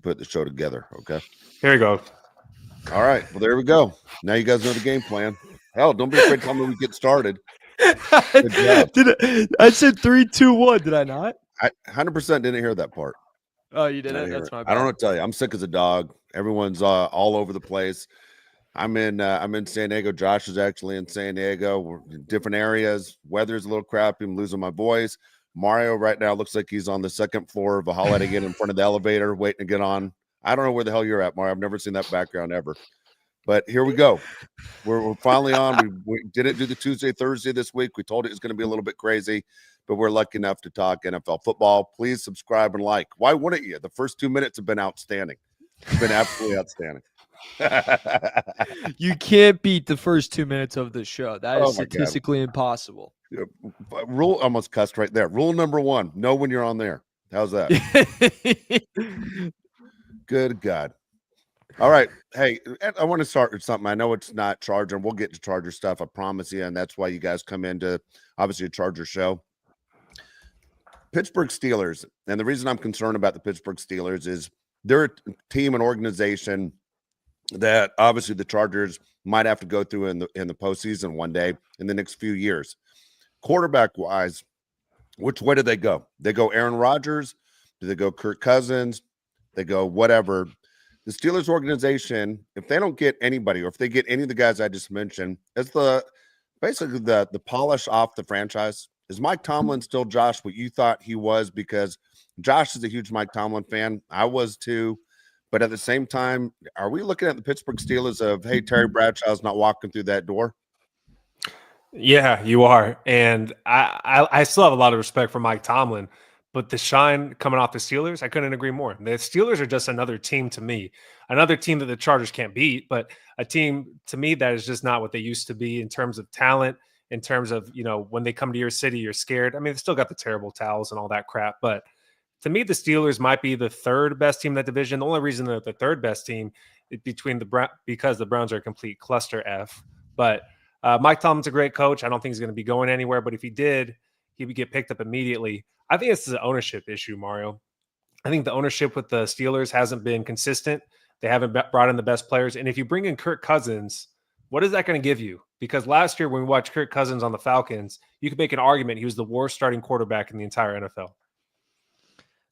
put the show together. Okay. Here we go. All right. Well, there we go. Now you guys know the game plan. Hell, don't be afraid to tell me we get started. Good job. I said 3, 2, 1. Did I not? I 100% didn't hear that part. Oh, you didn't? That's my bad. I don't know what to tell you. I'm sick as a dog. Everyone's all over the place. I'm in San Diego. Josh is actually in San Diego. We're in different areas. Weather's a little crappy. I'm losing my voice. Mario right now looks like he's on the second floor of a Holiday Inn in front of the elevator, waiting to get on. I don't know where the hell you're at, Mario. I've never seen that background ever. But here we go. We're finally on. We didn't do the Tuesday, Thursday this week. We told it was going to be a little bit crazy, but we're lucky enough to talk NFL football. Please subscribe and like. Why wouldn't you? The first 2 minutes have been outstanding. It's been absolutely outstanding. You can't beat the first 2 minutes of the show. That is statistically impossible. Rule almost cussed right there. Rule number 1: know when you're on there. How's that? Good God. All right. Hey, I want to start with something. I know it's not Charger. We'll get to Charger stuff. I promise you. And that's why you guys come into obviously a Charger show. Pittsburgh Steelers. And the reason I'm concerned about the Pittsburgh Steelers is they're a team and organization that obviously the Chargers might have to go through in the postseason one day in the next few years. Quarterback wise, which way do they go? They go Aaron Rodgers? Do they go Kirk Cousins? They go whatever. The Steelers organization, if they don't get anybody, or if they get any of the guys I just mentioned, it's basically the polish off the franchise. Is Mike Tomlin still, Josh, what you thought he was? Because Josh is a huge Mike Tomlin fan. I was too. But at the same time, are we looking at the Pittsburgh Steelers of, hey, Terry Bradshaw's not walking through that door? Yeah, you are. And I still have a lot of respect for Mike Tomlin. But the shine coming off the Steelers, I couldn't agree more. The Steelers are just another team to me, another team that the Chargers can't beat, but a team to me that is just not what they used to be in terms of talent, in terms of, when they come to your city, you're scared. I mean, they still got the terrible towels and all that crap, but to me, the Steelers might be the third best team in that division. The only reason they're the third best team is because the Browns are a complete cluster F. But Mike Tomlin's a great coach. I don't think he's going to be going anywhere, but if he did, he would get picked up immediately. I think this is an ownership issue, Mario. I think the ownership with the Steelers hasn't been consistent. They haven't brought in the best players. And if you bring in Kirk Cousins, what is that going to give you? Because last year when we watched Kirk Cousins on the Falcons, you could make an argument he was the worst starting quarterback in the entire NFL.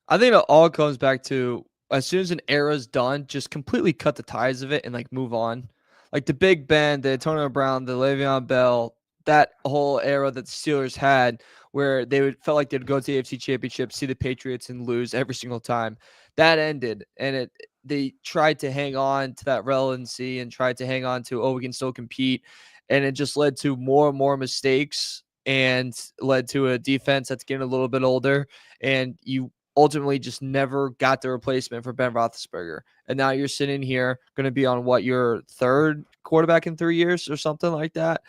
I think it all comes back to as soon as an era's done, just completely cut the ties of it and move on. Like the Big Ben, the Antonio Brown, the Le'Veon Bell, that whole era that the Steelers had where felt like they'd go to the AFC Championship, see the Patriots and lose every single time. That ended, and they tried to hang on to that relevancy and tried to hang on to, we can still compete, and it just led to more and more mistakes and led to a defense that's getting a little bit older, and you ultimately just never got the replacement for Ben Roethlisberger. And now you're sitting here going to be on your third quarterback in 3 years or something like that.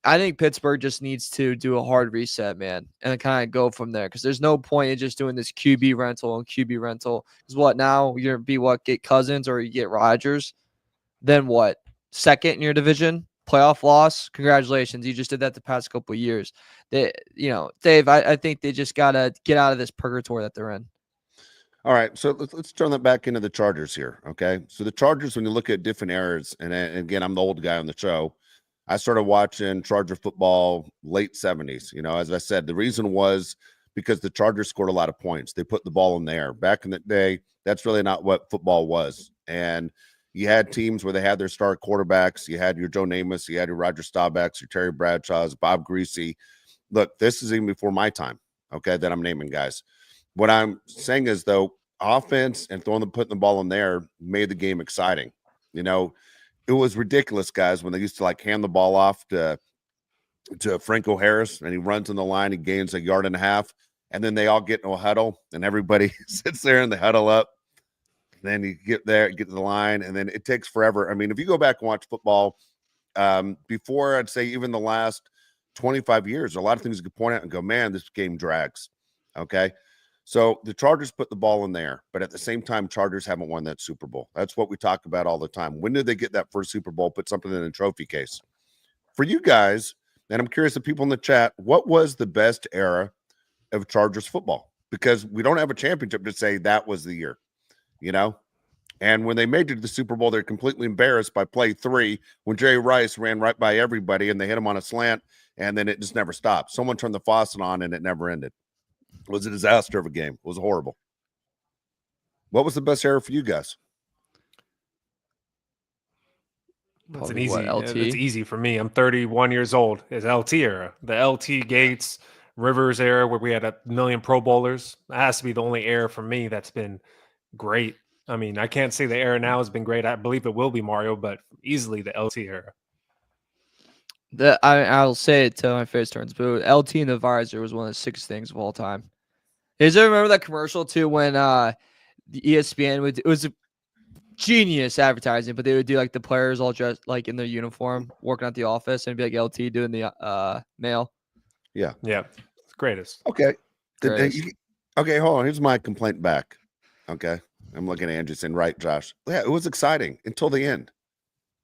I think Pittsburgh just needs to do a hard reset, man, and kind of go from there because there's no point in just doing this QB rental and QB rental. Because what now? You're going to be get Cousins or you get Rodgers? Then what? Second in your division? Playoff loss? Congratulations. You just did that the past couple of years. Dave, I think they just got to get out of this purgatory that they're in. All right, so let's turn that back into the Chargers here, okay? So the Chargers, when you look at different eras, and again, I'm the old guy on the show, I started watching Charger football late 70s. As I said, the reason was because the Chargers scored a lot of points. They put the ball in the air. Back in the day, that's really not what football was. And you had teams where they had their star quarterbacks. You had your Joe Namath, you had your Roger Staubachs, your Terry Bradshaws, Bob Greasy. Look, this is even before my time, okay, that I'm naming guys. What I'm saying is, though, offense and putting the ball in there made the game exciting. It was ridiculous, guys, when they used to hand the ball off to Franco Harris, and he runs in the line, he gains 1.5 yards, and then they all get into a huddle, and everybody sits there and they huddle up. And then you get to the line, and then it takes forever. I mean, if you go back and watch football, before I'd say even the last 25 years, a lot of things you could point out and go, man, this game drags. Okay. So the Chargers put the ball in there, but at the same time, Chargers haven't won that Super Bowl. That's what we talk about all the time. When did they get that first Super Bowl? Put something in a trophy case. For you guys, and I'm curious, the people in the chat, what was the best era of Chargers football? Because we don't have a championship to say that was the year. you know? And when they made it to the Super Bowl, they're completely embarrassed by play 3 when Jerry Rice ran right by everybody and they hit him on a slant, and then it just never stopped. Someone turned the faucet on and it never ended. It was a disaster of a game. It was horrible. What was the best era for you guys? That's an Probably what, easy. LT? It's easy for me. I'm 31 years old. It's LT era, the LT Gates Rivers era where we had a million Pro Bowlers. That has to be the only era for me that's been great. I mean, I can't say the era now has been great. I believe it will be, Mario, but easily the LT era. I'll say it till my face turns blue. LT and the visor was one of the sickest things of all time. You guys ever remember that commercial too when the ESPN would? It was a genius advertising, but they would do like the players all dressed like in their uniform, working at the office, and it'd be like LT doing the mail. Yeah, it's greatest. Okay. Greatest. Okay, hold on. Here's my complaint back. Okay. I'm looking at Andrew saying, right, Josh. Yeah, it was exciting until the end.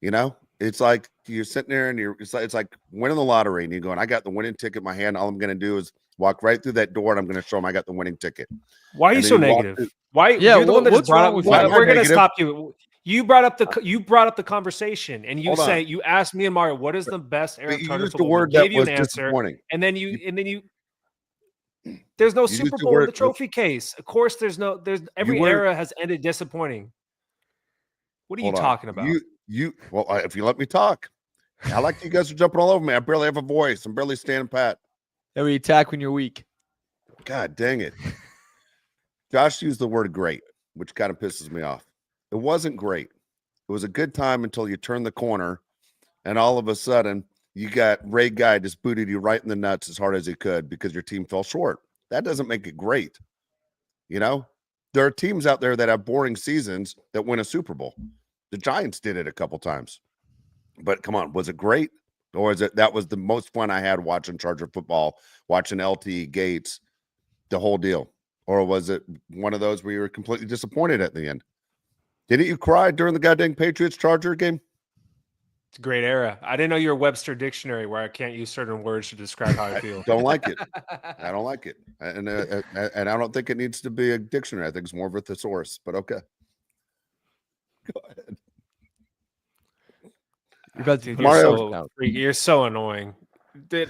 You know, it's like you're sitting there and it's like winning the lottery and you're going, I got the winning ticket in my hand. All I'm going to do is walk right through that door and I'm going to show them I got the winning ticket. Why are you And so then you walk negative? Why? Yeah, You're the one that just what's brought wrong up. with that? We're going to Negative? stop you. You brought up the conversation, and you Hold on. you asked me and Mario, what is the best era But of you Charger used the football? word We that gave you was an answer, disappointing. and then you. There's no used Super the Bowl in word- the trophy case. Of course, there's every were- era has ended disappointing. What are you Hold on. talking about? If you let me talk, I like you guys are jumping all over me. I barely have a voice. I'm barely standing pat. And we attack when you're weak. God dang it. Josh used the word great, which kind of pisses me off. It wasn't great. It was a good time until you turn the corner and all of a sudden you got Ray Guy just booted you right in the nuts as hard as he could because your team fell short. That doesn't make it great. You know, there are teams out there that have boring seasons that win a Super Bowl. The Giants did it a couple times. But come on, was it great? Or is it that was the most fun I had watching Charger football, watching LT Gates, the whole deal? Or was it one of those where you were completely disappointed at the end? Didn't you cry during the goddamn Patriots Charger game? It's a great era. I didn't know you're a Webster dictionary where I can't use certain words to describe how I feel. Don't like it. I don't like it. And I don't think it needs to be a dictionary. I think it's more of a thesaurus, but okay. Go ahead. You're about to Dude, Mario- you're so annoying. It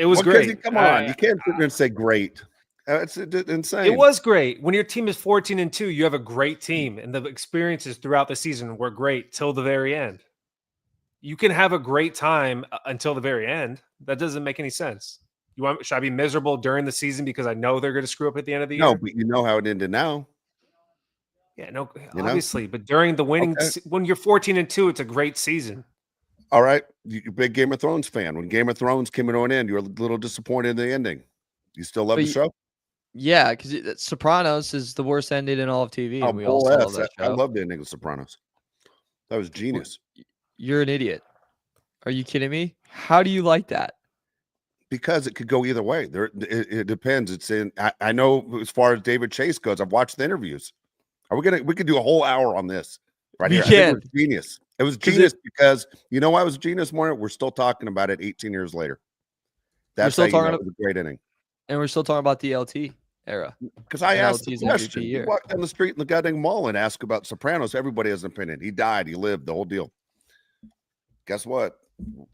was Well, great. Casey, come on. You can't sit there and say great. It's insane. It was great. When your team is 14-2, you have a great team, and the experiences throughout the season were great till the very end. You can have a great time until the very end. That doesn't make any sense. Should I be miserable during the season because I know they're going to screw up at the end of the year? No, but you know how it ended now. Yeah, no, You know? obviously. But during the winning, Okay. when you're 14-2, it's a great season. All right. You're a big Game of Thrones fan. When Game of Thrones came to an end, you were a little disappointed in the ending. You still love But the show? Yeah, because Sopranos is the worst ending in all of TV, and we all bull love ass. that I show. love the ending of Sopranos. That was genius. You're an idiot. Are you kidding me? How do you like that? Because it could go either way. It depends. It's in. I know as far as David Chase goes. I've watched the interviews. We could do a whole hour on this right We here. I think it can. was genius. It was 'Cause genius because you know why it was genius, more. We're still talking about it 18 years later. That's still how you know talking it was a great inning. And we're still talking about the LT era. Because I And asked the LT's MVP question. You year. walk down the street in the goddamn mall and ask about Sopranos. Everybody has an opinion. He died. He lived. The whole deal. Guess what?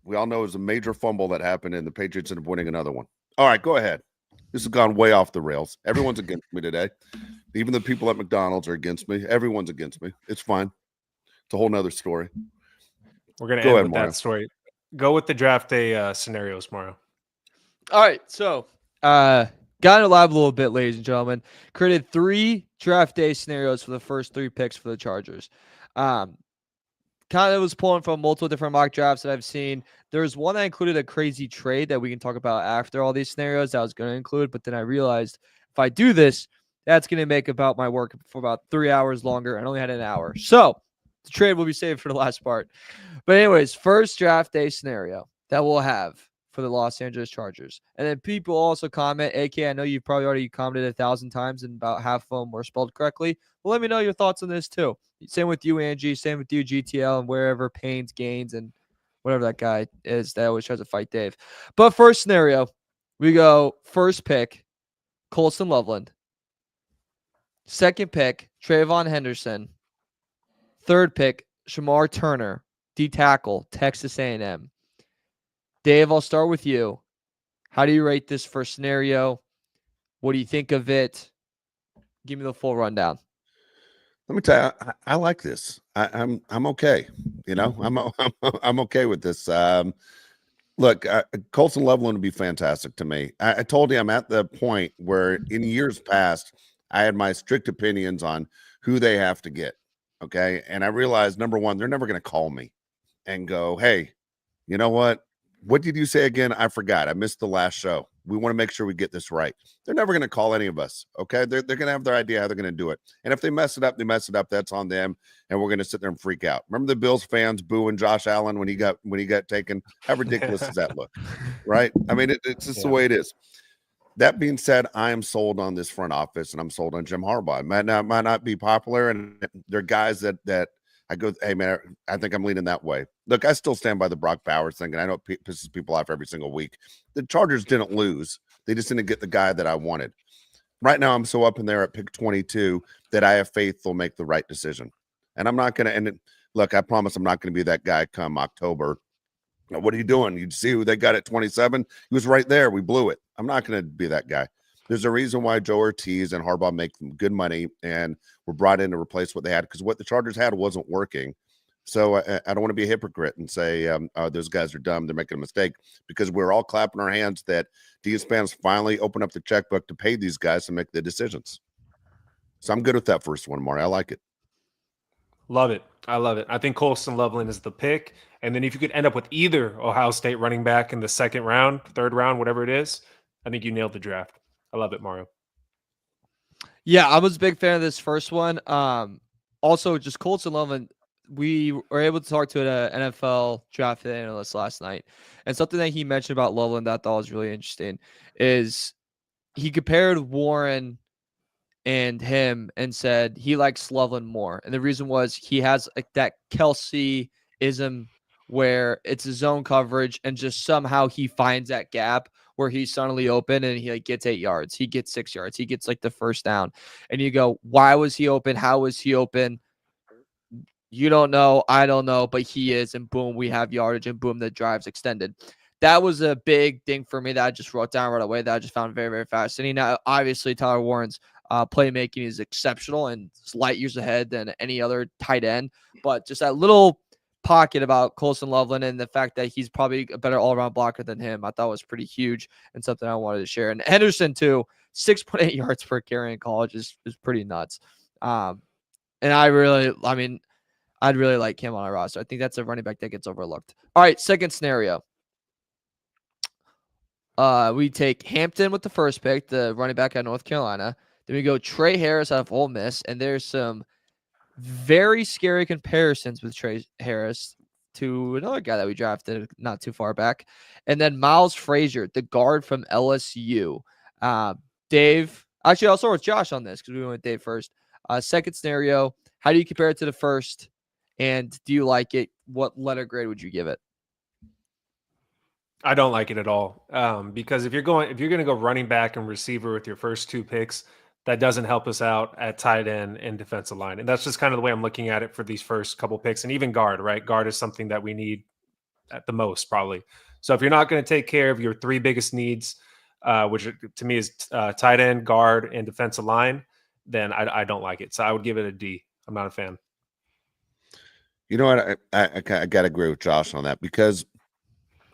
We all know it was a major fumble that happened, and the Patriots ended up winning another one. All right, go ahead. This has gone way off the rails. Everyone's against me today. Even the people at McDonald's are against me. Everyone's against me. It's fine. It's a whole nother story. We're going to Go end ahead, with Mario. that story. Go with the draft day scenarios, Mario. All right, so got into live a little bit, ladies and gentlemen. Created 3 draft day scenarios for the first 3 picks for the Chargers. Kind of was pulling from multiple different mock drafts that I've seen. There's one that included a crazy trade that we can talk about after all these scenarios that I was going to include, but then I realized if I do this, that's going to make about my work for about 3 hours longer, and I only had an hour. So the trade will be saved for the last part. But anyways, first draft day scenario that we'll have for the Los Angeles Chargers. And then people also comment, AK, I know you've probably already commented 1,000 times and about half of them were spelled correctly. Well, let me know your thoughts on this too. Same with you, Angie. Same with you, GTL, and wherever Paynes, Gaines, and whatever that guy is that always tries to fight Dave. But first scenario, we go first pick, Colston Loveland. Second pick, Trayvon Henderson. Third pick, Shamar Turner, D tackle, Texas A&M. Dave, I'll start with you. How do you rate this first scenario? What do you think of it? Give me the full rundown. Let me tell you, I like this. I'm okay. You know, I'm okay with this. Look, Colson Loveland would be fantastic to me. I told you I'm at the point where in years past, I had my strict opinions on who they have to get. Okay. And I realized, number one, they're never going to call me and go, hey, you know what? What did you say again? I forgot. I missed the last show. We want to make sure we get this right. They're never going to call any of us. Okay. They're going to have their idea how they're going to do it. And if they mess it up, they mess it up. That's on them. And we're going to sit there and freak out. Remember the Bills fans booing Josh Allen when he got taken? How ridiculous does that look? Right. I mean, it's just the way it is. That being said, I am sold on this front office and I'm sold on Jim Harbaugh. It might not be popular. And they're guys that I go, hey, man, I think I'm leaning that way. Look, I still stand by the Brock Bowers thing, and I know it pisses people off every single week. The Chargers didn't lose. They just didn't get the guy that I wanted. Right now, I'm so up in there at pick 22 that I have faith they'll make the right decision. And I'm not going to – and look, I promise I'm not going to be that guy come October. Now, what are you doing? You see who they got at 27? He was right there. We blew it. I'm not going to be that guy. There's a reason why Joe Ortiz and Harbaugh make them good money and were brought in to replace what they had, because what the Chargers had wasn't working. So I don't want to be a hypocrite and say those guys are dumb. They're making a mistake, because we're all clapping our hands that DSPAN's finally opened up the checkbook to pay these guys to make the decisions. So I'm good with that first one, Maury. I like it. Love it. I love it. I think Colson Loveland is the pick. And then if you could end up with either Ohio State running back in the second round, third round, whatever it is, I think you nailed the draft. I love it, Mario. Yeah, I was a big fan of this first one. Also, just Colson Loveland, we were able to talk to an NFL draft analyst last night. And something that he mentioned about Loveland that I thought was really interesting is he compared Warren and him and said he likes Loveland more. And the reason was he has like that Kelsey-ism where it's his zone coverage and just somehow he finds that gap where he's suddenly open and he like gets 8 yards. He gets 6 yards. He gets like the first down. And you go, why was he open? How was he open? You don't know. I don't know, but he is. And boom, we have yardage, and boom, the drive's extended. That was a big thing for me that I just wrote down right away that I just found very, very fascinating. Now, obviously, Tyler Warren's playmaking is exceptional and it's light years ahead than any other tight end. But just that little pocket about Colson Loveland and the fact that he's probably a better all-around blocker than him, I thought was pretty huge and something I wanted to share. And Henderson, too, 6.8 yards per carry in college is pretty nuts. And I'd really like him on our roster. I think that's a running back that gets overlooked. All right, second scenario. We take Hampton with the first pick, the running back out of North Carolina. Then we go Trey Harris out of Ole Miss, and there's some very scary comparisons with Trey Harris to another guy that we drafted not too far back. And then Miles Frazier, the guard from LSU. Dave, actually, I'll start with Josh on this because we went with Dave first. Second scenario, how do you compare it to the first? And do you like it? What letter grade would you give it? I don't like it at all, because if you're going to go running back and receiver with your first 2 picks, that doesn't help us out at tight end and defensive line. And that's just kind of the way I'm looking at it for these first couple picks, and even guard, right? Guard is something that we need at the most probably. So if you're not going to take care of your 3 biggest needs, which to me is tight end, guard, and defensive line, then I don't like it. So I would give it a D. I'm not a fan. You know what? I got to agree with Josh on that, because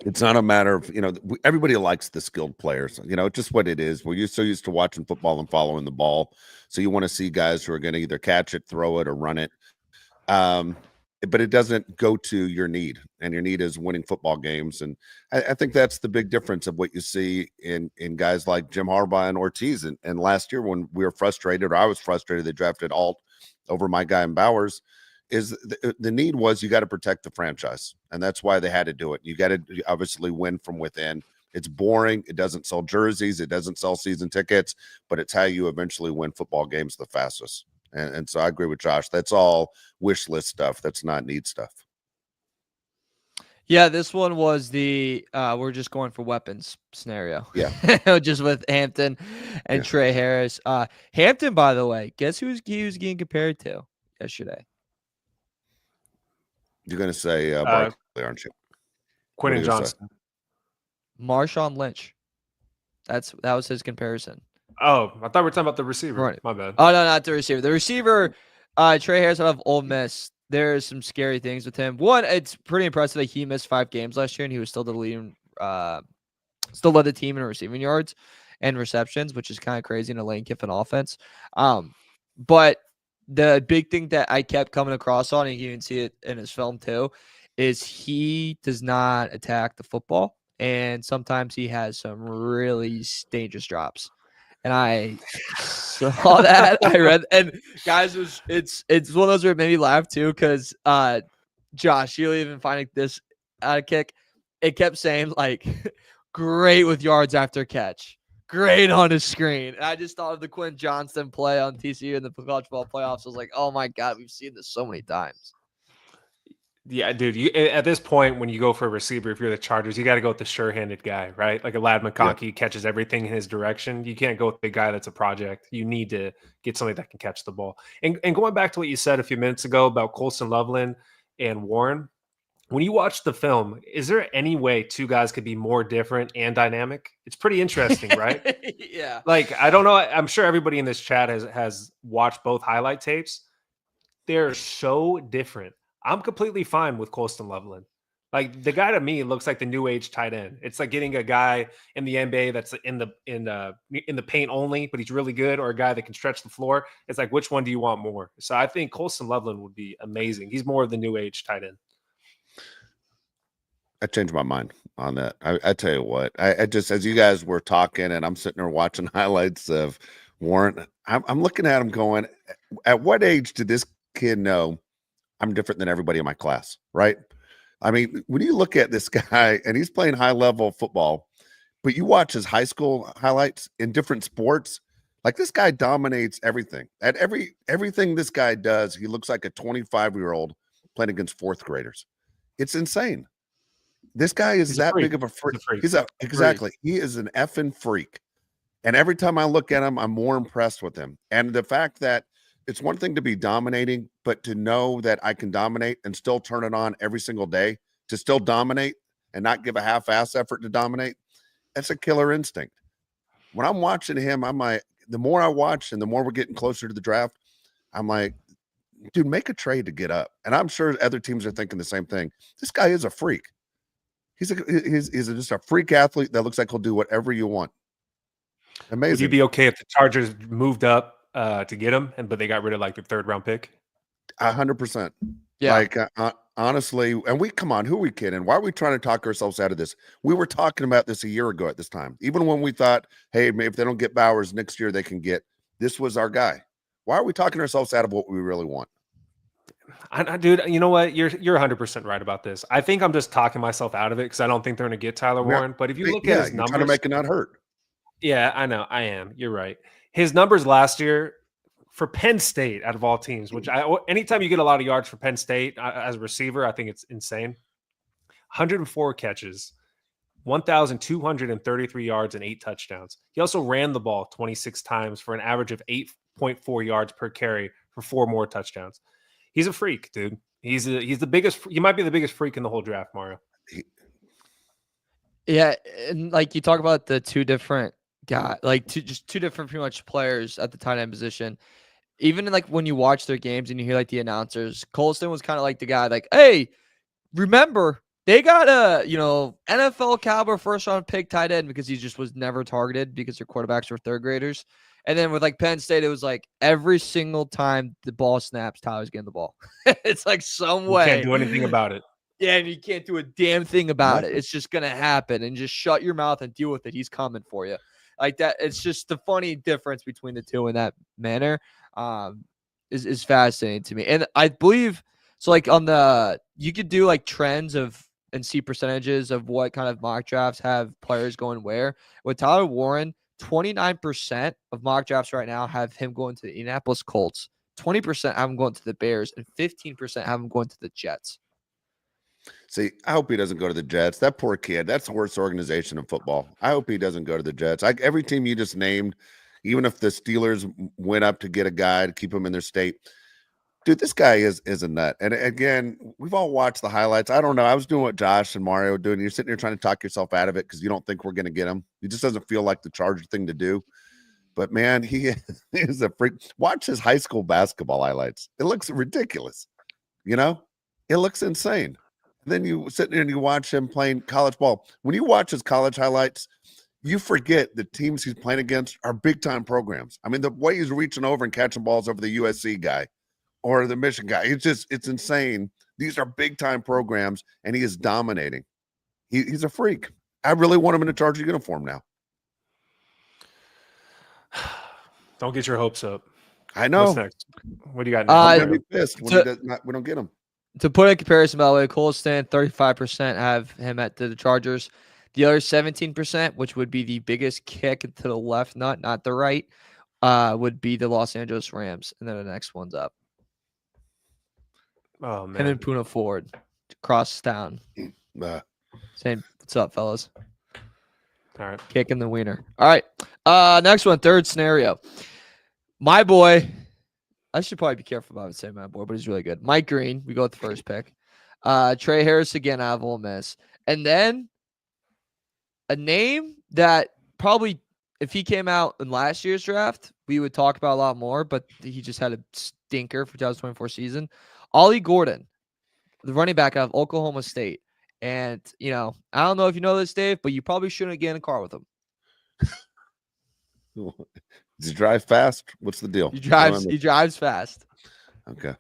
it's not a matter of, everybody likes the skilled players. Just what it is. We're so used to watching football and following the ball. So you want to see guys who are going to either catch it, throw it, or run it. But it doesn't go to your need, and your need is winning football games. And I think that's the big difference of what you see in guys like Jim Harbaugh and Ortiz. And last year when we were frustrated, or I was frustrated, they drafted Alt over my guy in Bowers. Is the need was you got to protect the franchise, and that's why they had to do it. You got to obviously win from within. It's boring. It doesn't sell jerseys. It doesn't sell season tickets, but it's how you eventually win football games the fastest. And so I agree with Josh. That's all wish list stuff. That's not need stuff. Yeah, this one was the we're just going for weapons scenario. Yeah. Just with Hampton and Yeah. Trey Harris. Hampton, by the way, guess who he was getting compared to yesterday? You're going to say Barkley, aren't you? What are Quentin you gonna say? Johnson. Marshawn Lynch. That was his comparison. Oh, I thought we were talking about the receiver. Right. My bad. Oh no, not the receiver. The receiver, Trey Harris out of Ole Miss. There's some scary things with him. One, it's pretty impressive that he missed 5 games last year and he was still the leading, still led the team in receiving yards and receptions, which is kind of crazy in a Lane Kiffin offense. But the big thing that I kept coming across on, and you can see it in his film too, is he does not attack the football, and sometimes he has some really dangerous drops. And I saw that. I read, and guys, it's one of those where it made me laugh too, because Josh, you'll even find this kick. It kept saying like, "Great with yards after catch, great on his screen." And I just thought of the Quinn Johnston play on TCU in the college football playoffs. I was like, "Oh my god, we've seen this so many times." Yeah, dude. At this point, when you go for a receiver, if you're the Chargers, you got to go with the sure-handed guy, right? Like a Lad McConkey catches everything in his direction. You can't go with the guy that's a project. You need to get somebody that can catch the ball. And going back to what you said a few minutes ago about Colston Loveland and Warren, when you watch the film, is there any way 2 guys could be more different and dynamic? It's pretty interesting, right? Yeah. Like, I don't know. I'm sure everybody in this chat has watched both highlight tapes. They're so different. I'm completely fine with Colston Loveland. Like, the guy to me looks like the new age tight end. It's like getting a guy in the NBA that's in the paint only, but he's really good, or a guy that can stretch the floor. It's like, which one do you want more? So I think Colston Loveland would be amazing. He's more of the new age tight end. I changed my mind on that. I tell you what, I just, as you guys were talking and I'm sitting there watching highlights of Warren, I'm looking at him going, at what age did this kid know I'm different than everybody in my class, right? I mean, when you look at this guy and he's playing high level football, but you watch his high school highlights in different sports, like this guy dominates everything. At everything this guy does, he looks like a 25-year-old playing against 4th graders. It's insane. This guy is that big of a freak. Exactly. He is an effing freak. And every time I look at him, I'm more impressed with him. And the fact that it's one thing to be dominating, but to know that I can dominate and still turn it on every single day, to still dominate and not give a half-ass effort to dominate, that's a killer instinct. When I'm watching him, I'm like, the more I watch and the more we're getting closer to the draft, I'm like, dude, make a trade to get up. And I'm sure other teams are thinking the same thing. This guy is a freak. He's just a freak athlete that looks like he'll do whatever you want. Amazing. Would you be okay if the Chargers moved up to get him, but they got rid of like the 3rd round pick? 100%. Yeah. Like honestly, and come on, who are we kidding? Why are we trying to talk ourselves out of this? We were talking about this a year ago at this time. Even when we thought, hey, maybe if they don't get Bowers next year, they can get, this was our guy. Why are we talking ourselves out of what we really want? Dude, you know what? You're 100% right about this. I think I'm just talking myself out of it because I don't think they're going to get Tyler Warren. But if you look at his numbers, trying to make it not hurt. Yeah, I know. I am. You're right. His numbers last year for Penn State, out of all teams, which anytime you get a lot of yards for Penn State as a receiver, I think it's insane. 104 catches, 1,233 yards, and 8 touchdowns. He also ran the ball 26 times for an average of 8.4 yards per carry for 4 more touchdowns. He's a freak, dude. He's the biggest. He might be the biggest freak in the whole draft, Mario. Yeah, and like you talk about the 2 different guys, like two different pretty much players at the tight end position. Even in, like when you watch their games and you hear like the announcers, Colston was kind of like the guy, like, hey, remember they got a NFL caliber 1st round pick tight end because he just was never targeted because their quarterbacks were 3rd graders. And then with like Penn State, it was like every single time the ball snaps, Tyler's getting the ball. It's like some way. You can't do anything about it. Yeah, and you can't do a damn thing about it. It's just gonna happen, and just shut your mouth and deal with it. He's coming for you, like that. It's just the funny difference between the 2 in that manner. Is fascinating to me, and I believe so. Like you could do like trends and see percentages of what kind of mock drafts have players going where. With Tyler Warren, 29% of mock drafts right now have him going to the Indianapolis Colts, 20% have him going to the Bears, and 15% have him going to the Jets. See, I hope he doesn't go to the Jets. That poor kid. That's the worst organization in football. I hope he doesn't go to the Jets. Every team you just named, even if the Steelers went up to get a guy to keep him in their state, dude, this guy is a nut. And again, we've all watched the highlights. I don't know. I was doing what Josh and Mario were doing. You're sitting here trying to talk yourself out of it because you don't think we're going to get him. It just doesn't feel like the Charger thing to do. But man, he is a freak. Watch his high school basketball highlights. It looks ridiculous. You know, it looks insane. And then you sit there and you watch him playing college ball. When you watch his college highlights, you forget the teams he's playing against are big time programs. I mean, the way he's reaching over and catching balls over the USC guy or the Michigan guy, it's insane. These are big time programs, and he is dominating. He's a freak. I really want him in a Charger uniform now. Don't get your hopes up. I know. What's next? What do you got? I'm gonna be pissed when we don't get him. To put in comparison, by the way, Cole Stan, 35% have him at the Chargers. The other 17%, which would be the biggest kick to the left nut, not the right, would be the Los Angeles Rams. And then the next one's up. Oh, man. Him and Puna Ford. Cross down. Saying, what's up, fellas? All right. Kicking the wiener. All right. Next one, third scenario. My boy, I should probably be careful about saying my boy, but he's really good. Mike Green, we go with the first pick. Trey Harris again out of Ole Miss. And then a name that probably, if he came out in last year's draft, we would talk about a lot more, but he just had a stinker for 2024 season. Ollie Gordon, the running back out of Oklahoma State. And, you know, I don't know if you know this, Dave, but you probably shouldn't get in a car with him. Does he drive fast? What's the deal? He drives fast. Okay.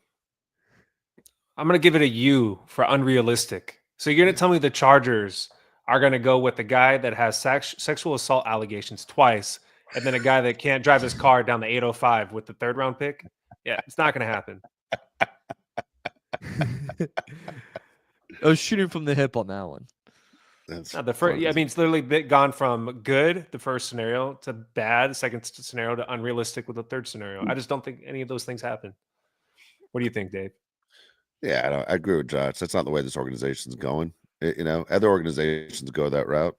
I'm going to give it a U for unrealistic. So you're going to tell me the Chargers are going to go with the guy that has sexual assault allegations twice and then a guy that can't drive his car down the 805 with the third round pick? Yeah, it's not going to happen. I was shooting from the hip on that one. That's the first. Yeah, I mean, it's literally gone from good, the first scenario, to bad, the second scenario, to unrealistic with the third scenario. I just don't think any of those things happen. What do you think, Dave? Yeah, I agree with Josh. That's not the way this organization's going. You know, other organizations go that route.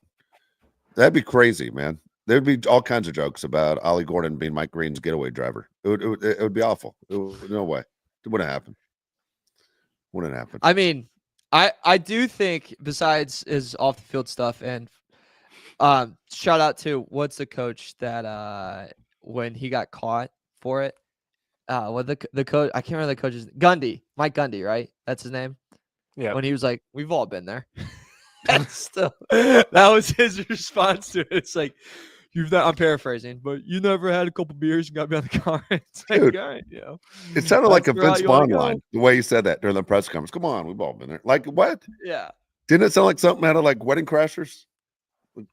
That'd be crazy, man. There'd be all kinds of jokes about Ollie Gordon being Mike Green's getaway driver. It would be awful. No way. It wouldn't happen. Wouldn't happen. I mean, I do think, besides his off the field stuff, and shout out to what's the coach that when he got caught for it, what the coach, I can't remember the coach's Mike Gundy, right? That's his name. Yeah. When he was like, "We've all been there." Still, that was his response to it. It's like, I'm paraphrasing, but you never had a couple beers and got me on the car. It's like, dude, all right, you know. It sounded like a Vince Vaughn line, the way he said that during the press conference. Come on, we've all been there. Like what? Yeah. Didn't it sound like something out of like Wedding Crashers? It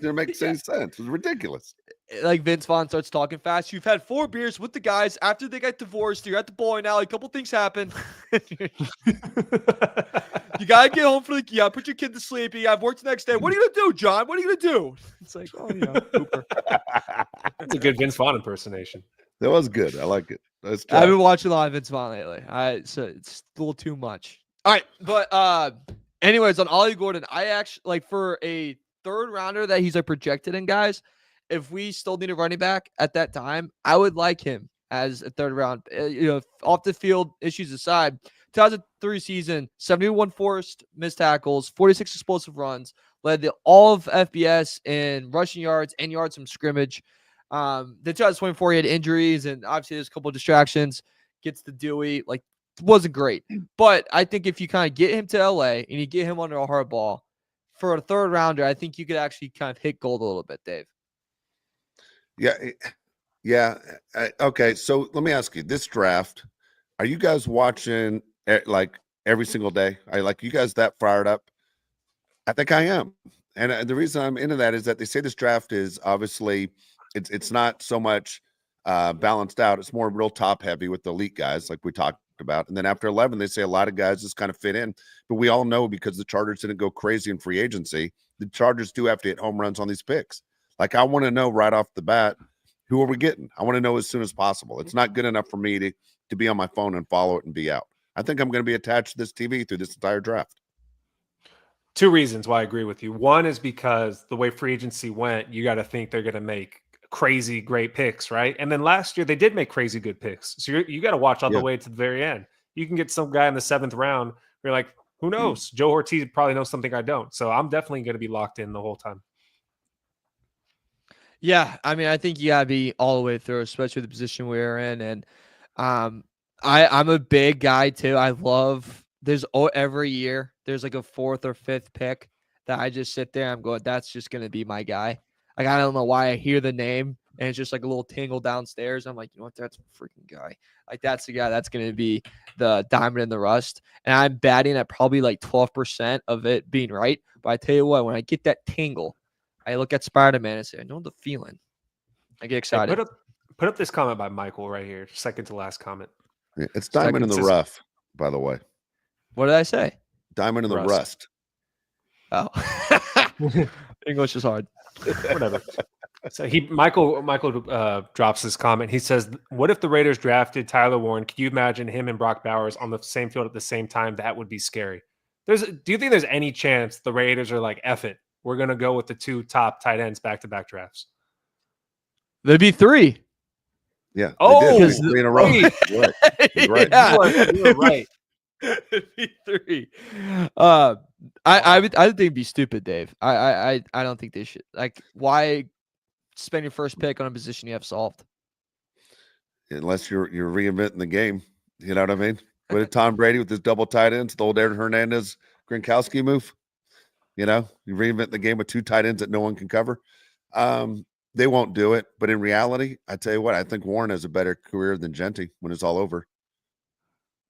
didn't make any sense. It was ridiculous. Like Vince Vaughn starts talking fast. You've had 4 beers with the guys after they got divorced. You're at the bowling alley. A couple things happen. You gotta get home for put your kid to sleep. You have work the next day. What are you gonna do, John? What are you gonna do? It's like, oh, Cooper. That's a good Vince Vaughn impersonation. That was good. I like it. I've been watching a lot of Vince Vaughn lately. So it's a little too much. All right, but anyways, on Ollie Gordon, I actually like for a third rounder that he's like projected in, guys. If we still need a running back at that time, I would like him as a third round. Off the field issues aside, 2003 season, 71 forced missed tackles, 46 explosive runs, led all of FBS in rushing yards and yards from scrimmage. The 2024 he had injuries and obviously there's a couple of distractions. Gets the Dewey, like wasn't great. But I think if you kind of get him to LA and you get him under a hard ball for a third rounder, I think you could actually kind of hit gold a little bit, Dave. Yeah. Okay, so let me ask you, this draft, are you guys watching like every single day? Are like you guys that fired up? I think I am. And the reason I'm into that is that they say this draft is obviously it's not so much balanced out. It's more real top heavy with the elite guys like we talked about. And then after 11, they say a lot of guys just kind of fit in. But we all know because the Chargers didn't go crazy in free agency, the Chargers do have to hit home runs on these picks. Like I want to know right off the bat, who are we getting? I want to know as soon as possible. It's not good enough for me to be on my phone and follow it and be out. I think I'm going to be attached to this TV through this entire draft. Two reasons why I agree with you. One is because the way free agency went, you got to think they're going to make crazy great picks, right? And then last year they did make crazy good picks. So you got to watch all the Yeah. way to the very end. You can get some guy in the 7th round. You're like, who knows? Joe Ortiz probably knows something I don't. So I'm definitely going to be locked in the whole time. Yeah, I mean, I think you gotta be all the way through, especially the position we're in. And I'm a big guy too. I love every year there's like a 4th or 5th pick that I just sit there. I'm going, that's just gonna be my guy. Like I don't know why I hear the name and it's just like a little tingle downstairs. I'm like, you know what? That's a freaking guy. Like that's the guy that's gonna be the diamond in the rust. And I'm batting at probably like 12% of it being right. But I tell you what, when I get that tingle, I look at Spider-Man and say, I know the feeling. I get Hey, excited. put up this comment by Michael right here. Second to last comment. Yeah, it's diamond in the rough, by the way. What did I say? Diamond in the rust. Oh, English is hard. Whatever. So Michael drops this comment. He says, "What if the Raiders drafted Tyler Warren? Could you imagine him and Brock Bowers on the same field at the same time? That would be scary." Do you think there's any chance the Raiders are like, "F it, we're gonna go with the 2 top tight ends back-to-back drafts"? There'd be 3. Yeah. Oh, they did. 3 in a row. Right. He's right. Yeah. You're right. It'd be 3. I would think it'd be stupid, Dave. I don't think they should. Like, why spend your first pick on a position you have solved? Unless you're reinventing the game. You know what I mean? What did Tom Brady with his double tight ends, the old Aaron Hernandez Gronkowski move? You know, you reinvent the game with 2 tight ends that no one can cover. They won't do it. But in reality, I tell you what, I think Warren has a better career than Genty when it's all over.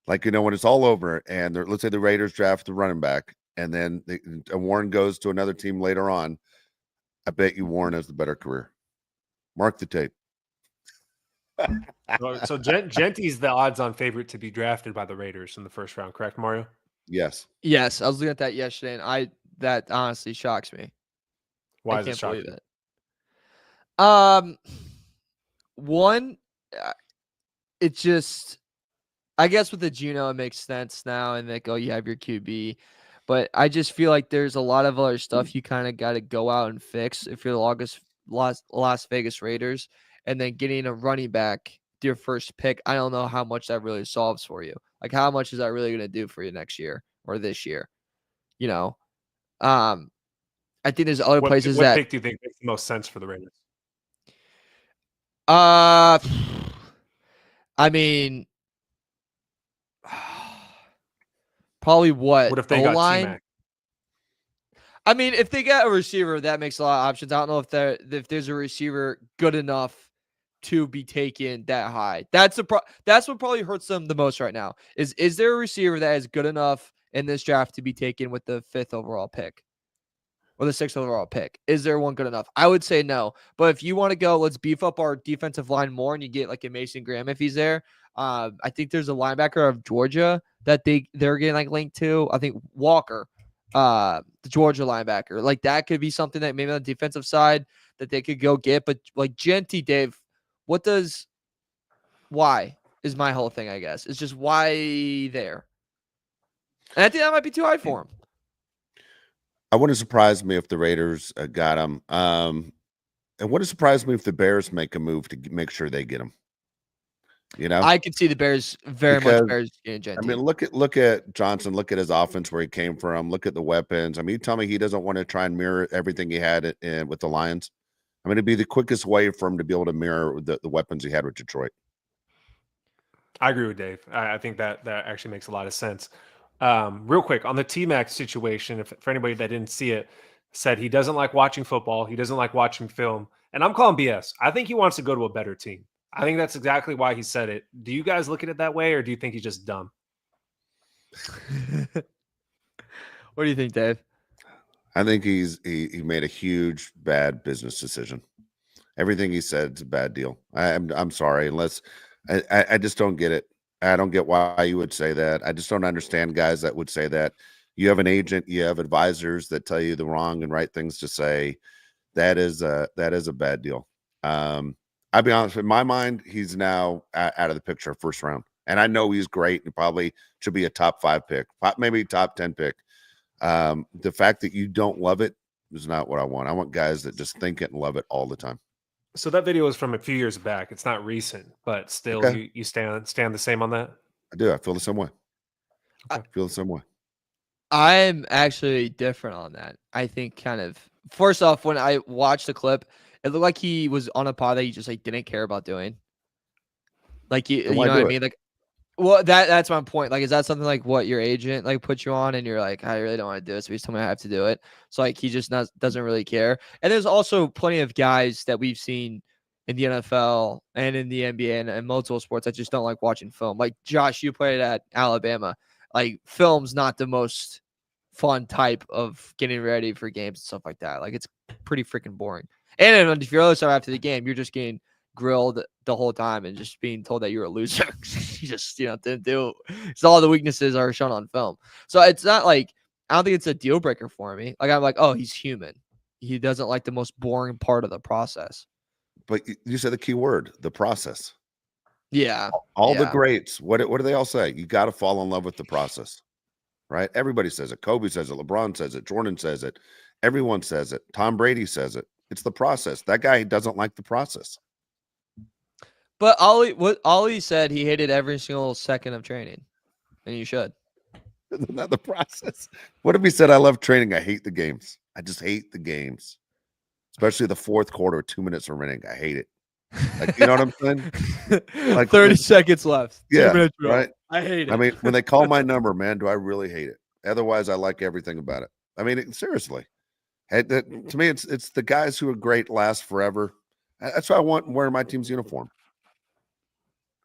Like, you know, when it's all over and let's say the Raiders draft the running back and then Warren goes to another team later on, I bet you Warren has the better career. Mark the tape. So Genty's the odds-on favorite to be drafted by the Raiders in the first round, correct, Mario? Yes. Yes, I was looking at that yesterday, and that honestly shocks me. Why I is it can't shocking? believe it. One, it just, I guess with the Geno, it makes sense now, and like, oh, you have your QB, but I just feel like there's a lot of other stuff you kind of got to go out and fix if you're the Las Vegas Raiders, and then getting a running back to your first pick. I don't know how much that really solves for you. Like, how much is that really going to do for you next year or this year? You know, I think there's other places what that. pick do you think makes the most sense for the Raiders? I mean, probably What if they got O-line? T-Mac? I mean, if they get a receiver, that makes a lot of options. I don't know if there's a receiver good enough to be taken that high. That's what probably hurts them the most right now. Is there a receiver that is good enough in this draft to be taken with the 5th overall pick or the 6th overall pick? Is there one good enough? I would say no. But if you want to go, let's beef up our defensive line more, and you get like a Mason Graham if he's there. I think there's a linebacker of Georgia that they're getting like linked to. I think Walker, the Georgia linebacker. Like that could be something that maybe on the defensive side that they could go get. But like Genty, Dave, why is my whole thing, I guess. It's just why there. And I think that might be too high for him. I wouldn't surprise me if the Raiders got him. It wouldn't surprise me if the Bears make a move to make sure they get him. You know, I could see the Bears much Bears getting Genty. I mean, look at Johnson. Look at his offense where he came from. Look at the weapons. I mean, you tell me he doesn't want to try and mirror everything he had with the Lions. I mean, it'd be the quickest way for him to be able to mirror the weapons he had with Detroit. I agree with Dave. I think that actually makes a lot of sense. Real quick on the T-Mac situation, for anybody that didn't see it, said he doesn't like watching football. He doesn't like watching film. And I'm calling BS. I think he wants to go to a better team. I think that's exactly why he said it. Do you guys look at it that way, or do you think he's just dumb? What do you think, Dave? I think he made a huge bad business decision. Everything he said is a bad deal. I'm sorry, unless I just don't get it. I don't get why you would say that. I just don't understand guys that would say that. You have an agent, you have advisors that tell you the wrong and right things to say. That is a bad deal. I'll be honest, in my mind, he's now out of the picture first round. And I know he's great and probably should be a top 5 pick, maybe top 10 pick. The fact that you don't love it is not what I want. I want guys that just think it and love it all the time. So that video is from a few years back. It's not recent, but still, Okay. you stand the same on that. I do. I feel the same way. I- I feel the same way. I'm actually different on that. I think kind of first off, when I watched the clip, it looked like he was on a pod that he just like didn't care about doing. Like you Then know why what I do it? mean? Like, well, that's my point. Like, is that something like what your agent like put you on, and you're like, I really don't want to do it, so he's telling me I have to do it. So like, he just doesn't really care. And there's also plenty of guys that we've seen in the NFL and in the NBA and multiple sports that just don't like watching film. Like Josh, you played at Alabama. Like, film's not the most fun type of getting ready for games and stuff like that. Like, it's pretty freaking boring. And then if you're also after the game, you're just getting grilled the whole time and just being told that you're a loser. You just, didn't do. So all the weaknesses are shown on film. So it's not like, I don't think it's a deal breaker for me. Like, I'm like, oh, he's human. He doesn't like the most boring part of the process. But you said the key word, the process. Yeah. All the Yeah. greats, what do they all say? You got to fall in love with the process, right? Everybody says it. Kobe says it. LeBron says it. Jordan says it. Everyone says it. Tom Brady says it. It's the process. That guy doesn't like the process. But Ollie said he hated every single second of training, and you should. Isn't that the process? What if he said, I love training. I hate the games. I just hate the games, especially the fourth quarter, 2 minutes remaining. I hate it. Like, you know what I'm saying? Like, 30 seconds left. 2 Yeah, minutes left. right. I hate it. I mean, when they call my number, man, do I really hate it? Otherwise, I like everything about it. I mean, seriously. To me, it's the guys who are great last forever. That's why I want wearing my team's uniform.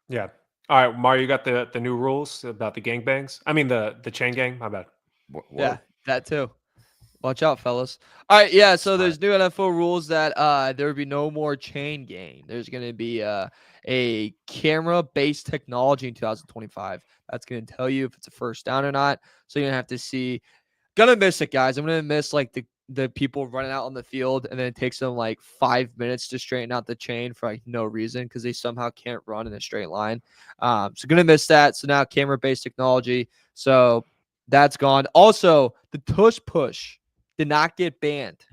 Yeah. All right, Mario, you got the new rules about the gangbangs. I mean the chain gang. My bad. What? Yeah, that too. Watch out, fellas. All right, yeah. So All there's new NFL rules that there would be no more chain gang. There's going to be a camera-based technology in 2025 that's going to tell you if it's a first down or not. So you're gonna have to see. Gonna miss it, guys. I'm gonna miss like the people running out on the field, and then it takes them like 5 minutes to straighten out the chain for like no reason because they somehow can't run in a straight line. So gonna miss that. So now camera-based technology. So that's gone. Also, the tush push did not get banned.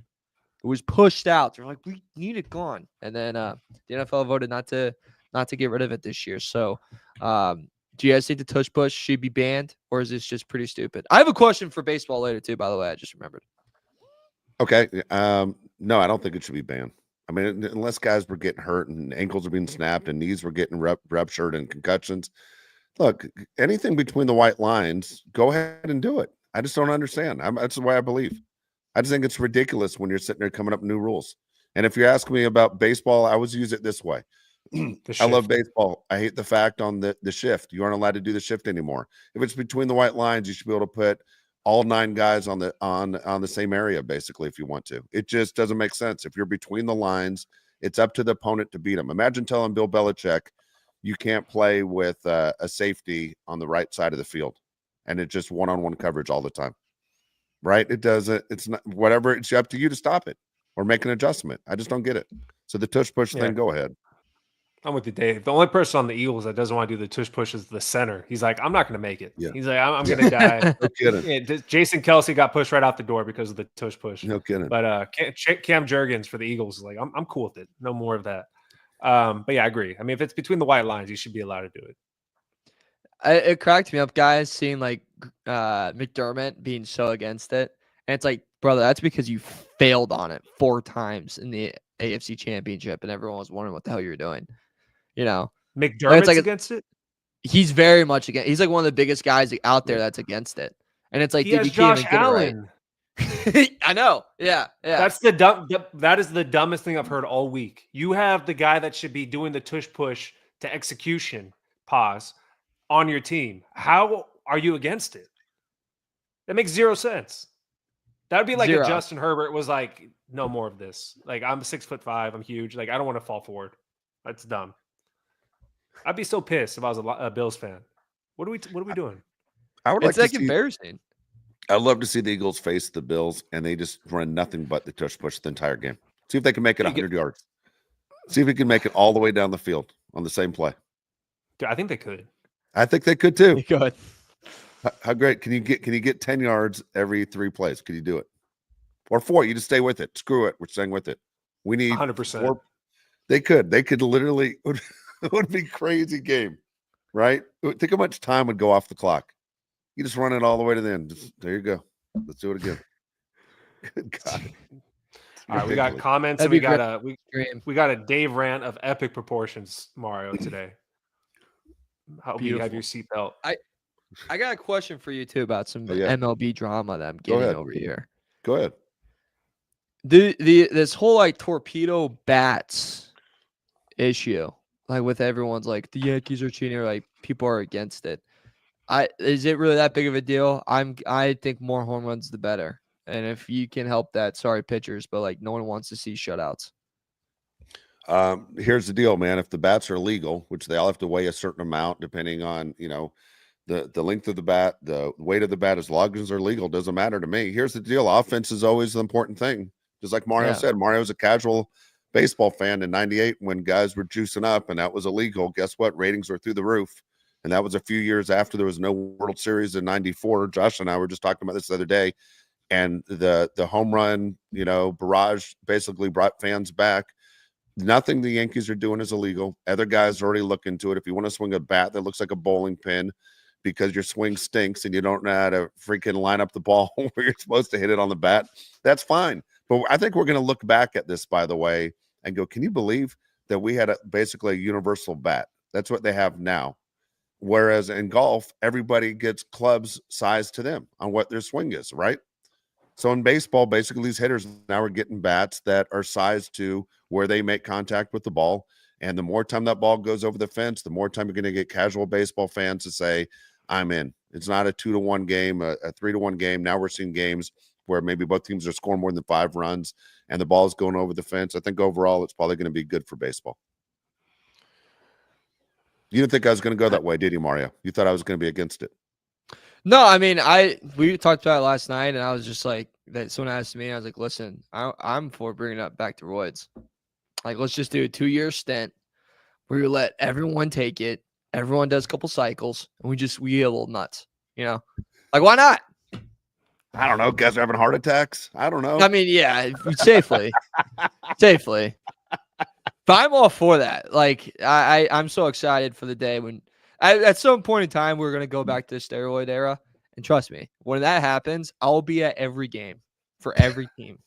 It was pushed out. They're like, we need it gone. And then the NFL voted not to get rid of it this year. So do you guys think the tush push should be banned, or is this just pretty stupid? I have a question for baseball later too, by the way. I just remembered. Okay. No, I don't think it should be banned. I mean, unless guys were getting hurt and ankles were being snapped and knees were getting ruptured and concussions. Look, anything between the white lines, go ahead and do it. I just don't understand. That's the way I believe. I just think it's ridiculous when you're sitting there coming up with new rules. And if you're asking me about baseball, I always use it this way. I love baseball. I hate the fact on the shift. You aren't allowed to do the shift anymore. If it's between the white lines, you should be able to put all 9 guys on the same area, basically, if you want to. It just doesn't make sense. If you're between the lines, it's up to the opponent to beat them. Imagine telling Bill Belichick you can't play with a safety on the right side of the field, and it's just one-on-one coverage all the time, right? It doesn't. It's not whatever. It's up to you to stop it or make an adjustment. I just don't get it. So the tush push thing, go ahead. I'm with you, Dave. The only person on the Eagles that doesn't want to do the tush push is the center. He's like, I'm not going to make it. Yeah. He's like, I'm going to die. No kidding. Yeah, Jason Kelsey got pushed right out the door because of the tush push. No kidding. But Cam Jurgens for the Eagles is like, I'm cool with it. No more of that. But yeah, I agree. I mean, if it's between the white lines, you should be allowed to do it. It cracked me up, guys, seeing like McDermott being so against it. And it's like, brother, that's because you failed on it 4 times in the AFC Championship, and everyone was wondering what the hell you were doing. You know, McDermott's like against it. He's very much against. He's like one of the biggest guys out there that's against it. And it's like, He dude, has you can't Josh even get Allen. it right. I know. Yeah. That is the dumbest thing I've heard all week. You have the guy that should be doing the tush push to execution pause on your team. How are you against it? That makes 0 sense. That would be like 0. if Justin Herbert was like, no more of this. Like, I'm 6'5", I'm huge. Like, I don't want to fall forward. That's dumb. I'd be so pissed if I was a Bills fan. What are we doing? I would It's like like to see, embarrassing. I'd love to see the Eagles face the Bills and they just run nothing but the tush push the entire game. See if they can make it 100 yards. See if we can make it all the way down the field on the same play. Dude, I think they could. I think they could too. Good. How great can you get? Can you get 10 yards every 3 plays? Can you do it? Or 4? You just stay with it. Screw it. We're staying with it. We need 100%. 4. They could. They could literally. It would be crazy game, right? Think how much time would go off the clock. You just run it all the way to the end. There you go. Let's do it again. Good God. All right, we got comments That'd and be we got a Dave rant of epic proportions, Mario, today. Hope you have your seatbelt. I got a question for you too about some yeah. MLB drama that I'm getting over here. Go ahead. This whole like torpedo bats issue, like with everyone's like the Yankees are cheating, or like people are against it. Is it really that big of a deal? I think more home runs the better. And if you can help that, sorry pitchers, but like no one wants to see shutouts. Here's the deal, man. If the bats are legal, which they all have to weigh a certain amount depending on, the length of the bat, the weight of the bat, as long as they're legal, doesn't matter to me. Here's the deal. Offense is always the important thing. Just like Mario said, Mario's a casual baseball fan in 98 when guys were juicing up and that was illegal. Guess what? Ratings were through the roof. And that was a few years after there was no World Series in 94. Josh and I were just talking about this the other day. And the home run, barrage basically brought fans back. Nothing the Yankees are doing is illegal. Other guys already look into it. If you want to swing a bat that looks like a bowling pin because your swing stinks and you don't know how to freaking line up the ball where you're supposed to hit it on the bat, that's fine. But I think we're going to look back at this, by the way, and go, can you believe that we had basically a universal bat? That's what they have now. Whereas in golf, everybody gets clubs sized to them on what their swing is, right? So in baseball, basically these hitters now are getting bats that are sized to where they make contact with the ball. And the more time that ball goes over the fence, the more time you're going to get casual baseball fans to say, I'm in. It's not a 2-1 game, a 3-1 game. Now we're seeing games where maybe both teams are scoring more than 5 runs and the ball is going over the fence. I think overall it's probably going to be good for baseball. You didn't think I was going to go that way, did you, Mario? You thought I was going to be against it. No, I mean, we talked about it last night, and I was just like, that someone asked me, I was like, listen, I'm for bringing it back to roids. Like, let's just do a 2-year stint where we let everyone take it. Everyone does a couple cycles, and we get a little nuts, Like, why not? I don't know. Guys are having heart attacks. I don't know. I mean, yeah, safely. But I'm all for that. Like, I'm so excited for the day when at some point in time we're gonna go back to the steroid era. And trust me, when that happens, I'll be at every game for every team.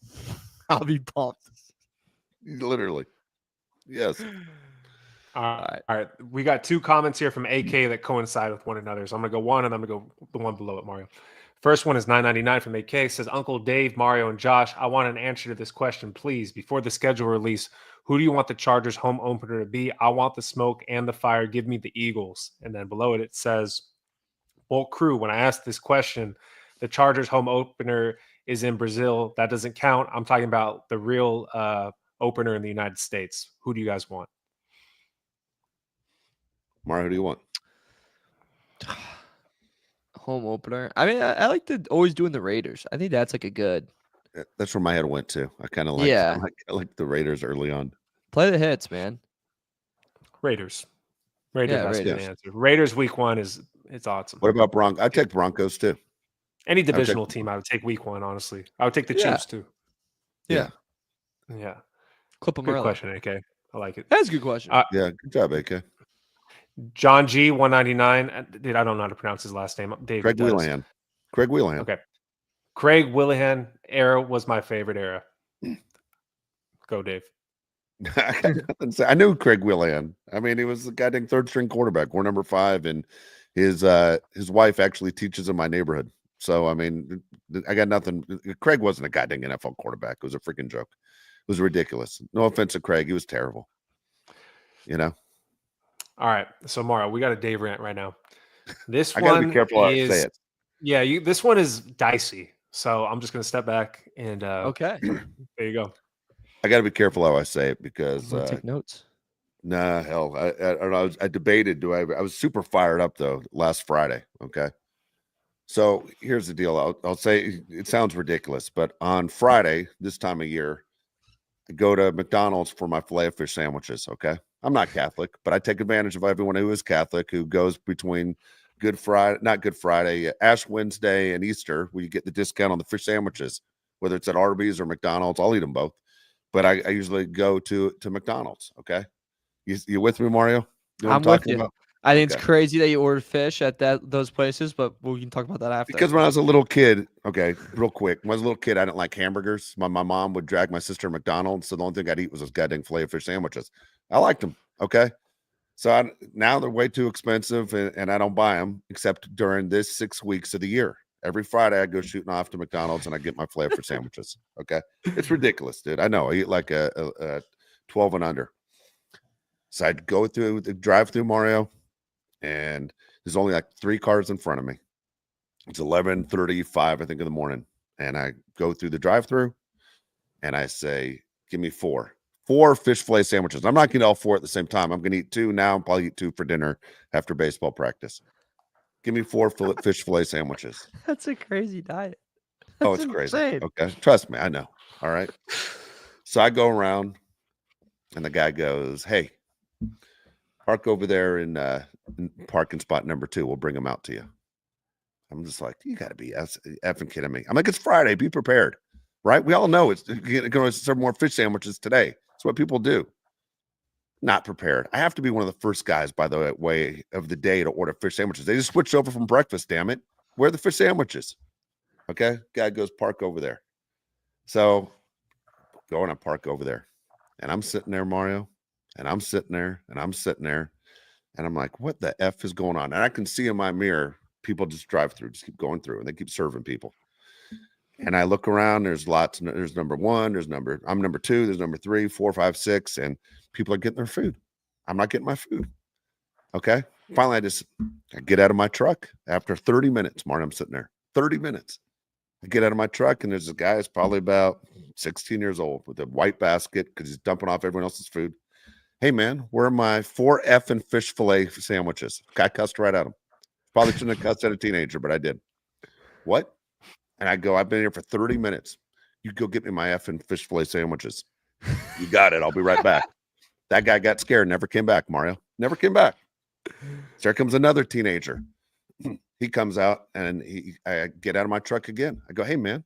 I'll be pumped. Literally. Yes. All right. We got 2 comments here from AK that coincide with one another. So I'm going to go one and I'm going to go the one below it, Mario. First one is 999 from AK. Says, Uncle Dave, Mario, and Josh, I want an answer to this question, please. Before the schedule release, who do you want the Chargers home opener to be? I want the smoke and the fire. Give me the Eagles. And then below it, it says, Bolt Crew, when I asked this question, the Chargers home opener is in Brazil. That doesn't count. I'm talking about the real opener in the United States. Who do you guys want? Mario, who do you want? Home opener. I mean, I like always doing the Raiders. I think that's like a good. That's where my head went to. I kind of like, I like the Raiders early on. Play the hits, man. Raiders. That's Raiders. the answer. Raiders week 1 it's awesome. What about Broncos? I'd take Broncos too. Any divisional team, I would take week 1, honestly. I would take the Chiefs too. Yeah. Clip them Good early. question, AK. I like it. That's a good question. Yeah, good job, AK. John G 199. Dude, I don't know how to pronounce his last name. Dave Craig does. Wheelahan. Craig Wheelahan. Okay. Craig Wheelahan era was my favorite era. Go, Dave. I knew Craig Wheelahan. I mean, he was the goddamn 3rd string quarterback. We're number 5, and his wife actually teaches in my neighborhood. So I mean, I got nothing. Craig wasn't a goddamn NFL quarterback. It was a freaking joke. It was ridiculous. No offense to Craig, he was terrible. All right, so Mario, we got a Dave rant right now. This I one gotta be careful how I say it. Yeah, this one is dicey. So I'm just gonna step back and Okay. there you go. I got to be careful how I say it because take notes. nah, hell, I debated. I was super fired up though last Friday. Okay, so here's the deal. I'll say it sounds ridiculous, but on Friday this time of year, I go to McDonald's for my filet of fish sandwiches. Okay, I'm not Catholic, but I take advantage of everyone who is Catholic who goes between Good Friday, not Good Friday, Ash Wednesday and Easter, where you get the discount on the fish sandwiches, whether it's at Arby's or McDonald's. I'll eat them both, but I usually go to McDonald's. Okay, you with me, Mario? You know what I'm with talking you. about? I think Okay. it's crazy that you ordered fish at those places, but we can talk about that after. Because when I was a little kid, okay, real quick, when I was a little kid, I didn't like hamburgers. My mom would drag my sister to McDonald's, so the only thing I'd eat was those goddamn filet fish sandwiches. I liked them. Okay. So now they're way too expensive, and I don't buy them except during this 6 weeks of the year. Every Friday, I go shooting off to McDonald's and I get my filet for sandwiches. Okay, it's ridiculous, dude. I know. I eat like a 12 and under. So I'd go through the drive-through, Mario, and there's only like 3 cars in front of me. It's 11:35, I think, in the morning, and I go through the drive-through, and I say, "Give me 4 fish fillet sandwiches." I'm not getting all 4 at the same time. I'm going to eat 2 now. I'll probably eat 2 for dinner after baseball practice. Give me 4 fish fillet sandwiches. That's a crazy diet. Oh, That's it's crazy. insane. Okay, trust me, I know. All right. So I go around, and the guy goes, "Hey, park over there in parking spot number 2. We'll bring them out to you." I'm just like, you got to be effing kidding me. I'm like, it's Friday. Be prepared, right? We all know it's going to serve more fish sandwiches today. It's what people do. Not prepared. I have to be one of the first guys, by the way, of the day to order fish sandwiches. They just switched over from breakfast, damn it. Where are the fish sandwiches? Okay. Guy goes, park over there. So go and I park over there. And I'm sitting there, Mario, and I'm sitting there, and I'm sitting there. And I'm like, what the F is going on? And I can see in my mirror, people just drive through, just keep going through, and they keep serving people. And I look around, there's lots, there's number 1, I'm number 2, there's number 3, 4, 5, 6, and people are getting their food. I'm not getting my food. Okay. Finally, I get out of my truck after 30 minutes, Martin. I'm sitting there 30 minutes. I get out of my truck, and there's a guy that's probably about 16 years old with a white basket because he's dumping off everyone else's food. Hey, man, where are my 4 effing fish fillet sandwiches? Guy cussed right at him. Probably shouldn't have cussed at a teenager, but I did. What? And I go, I've been here for 30 minutes. You go get me my effing fish fillet sandwiches. You got it. I'll be right back. That guy got scared, never came back, Mario. Never came back. So here comes another teenager. He comes out, and I get out of my truck again. I go, hey, man,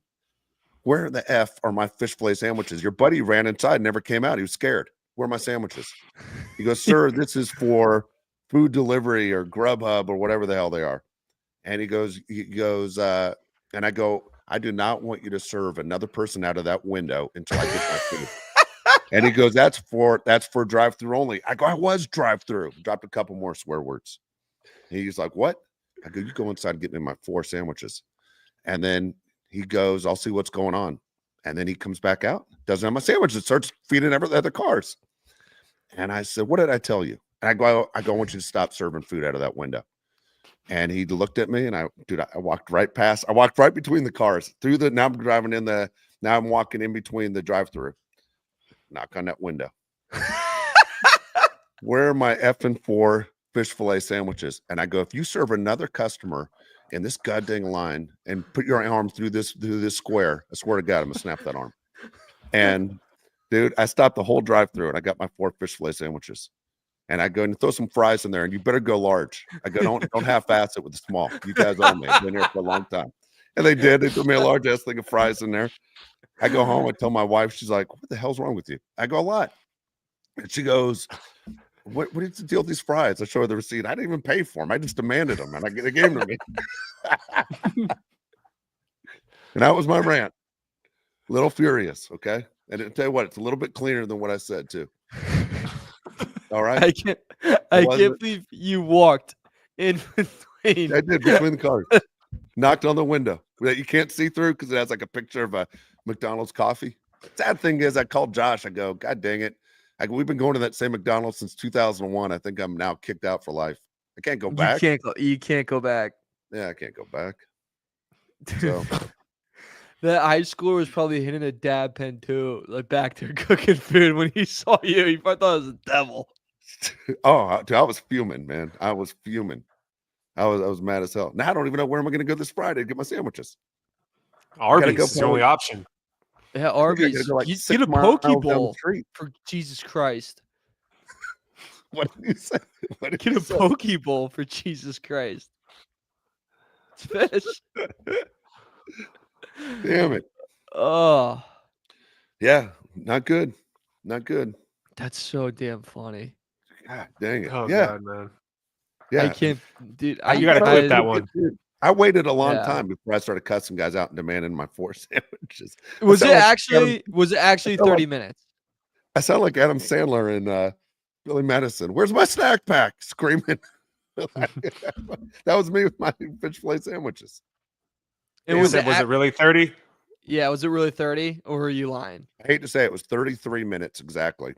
where the F are my fish fillet sandwiches? Your buddy ran inside, never came out. He was scared. Where are my sandwiches? He goes, sir, this is for food delivery or Grubhub or whatever the hell they are. And he goes, and I go, I do not want you to serve another person out of that window until I get my food. And he goes, that's for drive-through only. I go, I was drive-through. Dropped a couple more swear words. And he's like, what? I go, you go inside and get me my 4 sandwiches. And then he goes, I'll see what's going on. And then he comes back out, doesn't have my sandwiches, starts feeding other cars. And I said, what did I tell you? And I go, I want you to stop serving food out of that window. And he looked at me, and I walked right past. I walked right between the cars now I'm walking in between the drive-through. Knock on that window. Where are my effing 4 fish fillet sandwiches? And I go, if you serve another customer in this goddamn line and put your arm through this square, I swear to God, I'm gonna snap that arm. And dude, I stopped the whole drive-through, and I got my 4 fish fillet sandwiches. And I go and throw some fries in there, and you better go large. I go, don't half-ass it with the small. You guys owe me. I've been here for a long time. And they did. They put me a large ass thing of fries in there. I go home. I tell my wife. She's like, what the hell's wrong with you? I go, a lot. And she goes, what is the deal with these fries? I show her the receipt. I didn't even pay for them. I just demanded them, and they gave them to me. And that was my rant. A little furious, okay? And I'll tell you what, it's a little bit cleaner than what I said, too. All right. I can't believe you walked in between. I did, between the cars. Knocked on the window that you can't see through because it has like a picture of a McDonald's coffee. Sad thing is, I called Josh. I go, God dang it. We've been going to that same McDonald's since 2001. I think I'm now kicked out for life. I can't go back. You can't go back. Yeah, I can't go back. So that high schooler was probably hitting a dab pen too, like back there cooking food when he saw you. He probably thought it was a devil. Oh, dude, I was fuming, man. I was fuming. I was mad as hell. Now I don't even know where am I going to go this Friday to get my sandwiches. Arby's is the only option. Yeah, Arby's. Go like get a poke bowl for Jesus Christ. What did you say? Get a poke bowl for Jesus Christ. Fish. Damn it. Oh, Yeah, not good. Not good. that's so damn funny. God dang it. Oh Yeah. God, man. Yeah. I can't, dude. You gotta clip that one. I waited a long Yeah. time before I started cussing guys out and demanding my 4 sandwiches. Was it sound like actually sound like- 30 minutes? I sound like Adam Sandler in Billy Madison. Where's my snack pack? Screaming. That was me with my fish fillet sandwiches. It You was said, was it really 30? Yeah, was it really 30 or were you lying? I hate to say it was 33 minutes exactly.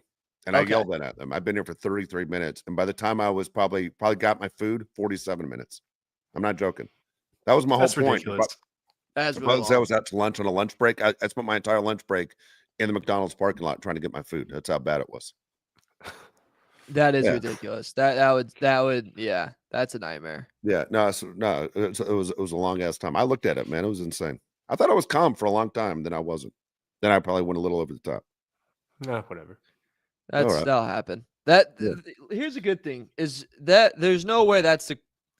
And I Okay. yelled that at them. I've been here for 33 minutes. And by the time I was probably got my food, 47 minutes. I'm not joking. That was my whole That's point. ridiculous. That's If really I was long. out to lunch on a lunch break, I spent my entire lunch break in the McDonald's parking lot trying to get my food. That's how bad it was. That is Yeah. ridiculous. That would yeah, that's a nightmare. Yeah, no, it was a long ass time. I looked at it, man. It was insane. I thought I was calm for a long time, then I wasn't. Then I probably went a little over the top. No, whatever. Alright. That'll happen. That Yeah. Here's a good thing is that there's no way that's the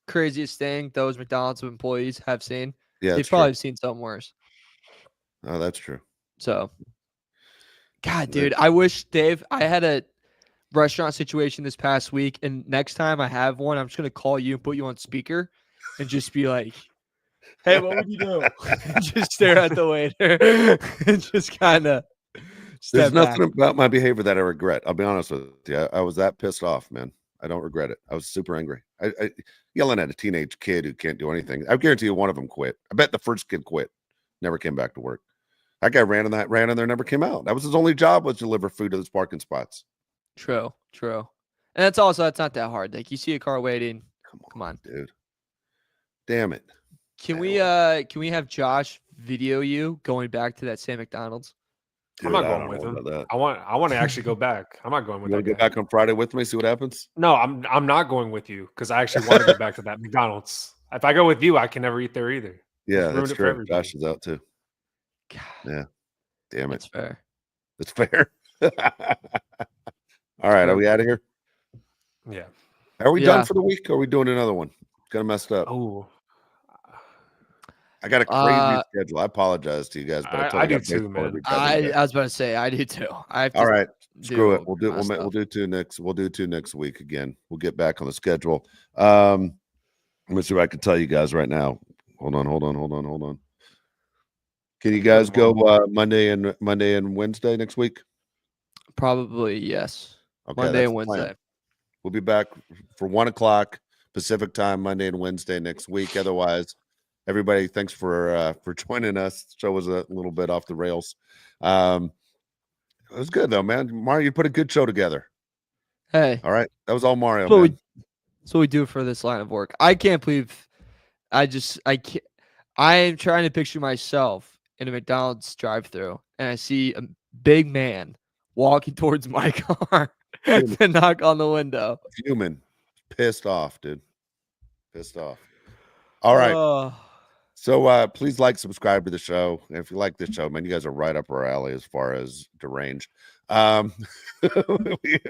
craziest thing those McDonald's employees have seen. Yeah, They've it's probably true. seen something worse. Oh, that's true. So, God, That- dude, I wish Dave. I had a restaurant situation this past week, and next time I have one, I'm just gonna call you and put you on speaker, and just be like, "Hey, what would you do?" And just stare at the waiter and just kind of There's step back. nothing about my behavior that I regret. I'll be honest with you. I was that pissed off, man. I don't regret it. I was super angry. I yelling at a teenage kid who can't do anything. I guarantee you one of them quit. I bet the first kid quit. Never came back to work. That guy ran in there, never came out. That was his only job, was to deliver food to those parking spots. True. And that's not that hard. Like you see a car waiting. Come on. Dude. Damn it. Can I we have Josh video you going back to that same McDonald's? I'm Dude, not I going don't with know him. about that. I want to actually go back. I'm not going You with want that to get guy. back on Friday with me, see what happens? No, I'm not going with you because I actually want to go back to that McDonald's. If I go with you, I can never eat there either. Yeah, ruined that's it for true. everybody. Josh is out too. God, Yeah. Damn it. that's fair. That's fair. All right. Are we out of here? Yeah. Are we Yeah. done for the week? Or are we doing another one? Kind of messed up. Oh, I got a crazy schedule. I apologize to you guys, but I, I totally do got too, baseball man. every Saturday. I was about to say I do too. I have to All right. Screw it. do We'll do my we'll stuff. do two next. We'll do two next week again. We'll get back on the schedule. Let me see what I can tell you guys right now. Hold on. Can you guys go Monday and Wednesday next week? Probably yes. Okay, Monday that's and the plan. Wednesday. We'll be back for 1:00 Pacific time, Monday and Wednesday next week. Otherwise, everybody, thanks for joining us. The show was a little bit off the rails. It was good though, man. Mario, you put a good show together. Hey, All right, that was all Mario. that's what, Man. that's what we do for this line of work. I can't believe I can't. I am trying to picture myself in a McDonald's drive-through, and I see a big man walking towards my car to knock on the window. Human, pissed off, dude. Pissed off. All right. Oh, So please like, subscribe to the show. And if you like this show, man, you guys are right up our alley as far as deranged.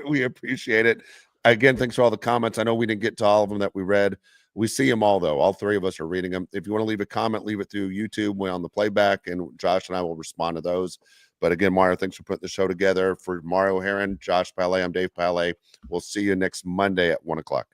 We appreciate it. Again, thanks for all the comments. I know we didn't get to all of them that we read. We see them all, though. All three of us are reading them. If you want to leave a comment, leave it through YouTube. We're on the playback, and Josh and I will respond to those. But again, Mario, thanks for putting the show together. For Mario Heron, Josh Palais, I'm Dave Palais. We'll see you next Monday at 1:00.